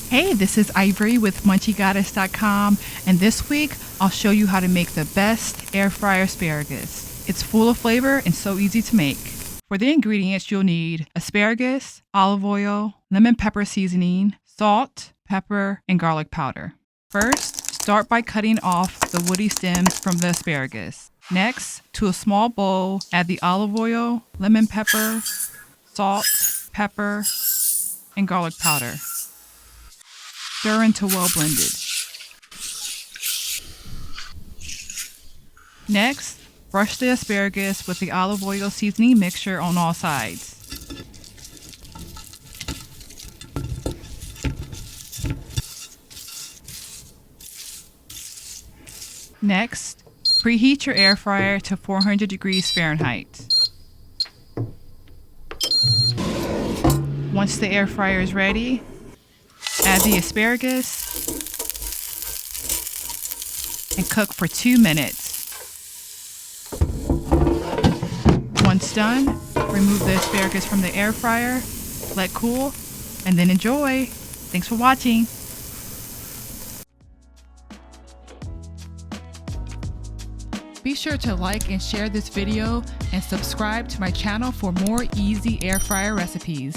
Hey, this is Ivory with MunchieGoddess.com, and this week I'll show you how to make the best air fryer asparagus. It's full of flavor and so easy to make. For the ingredients, you'll need asparagus, olive oil, lemon pepper seasoning, salt, pepper, and garlic powder. First, start by cutting off the woody stems from the asparagus. Next, to a small bowl, add the olive oil, lemon pepper, salt, pepper, and garlic powder. Stir until well blended. Next, brush the asparagus with the olive oil seasoning mixture on all sides. Next, preheat your air fryer to 400 degrees Fahrenheit. Once the air fryer is ready, add the asparagus and cook for 2 minutes. Once done, remove the asparagus from the air fryer, let cool, and then enjoy. Thanks for watching. Be sure to like and share this video and subscribe to my channel for more easy air fryer recipes.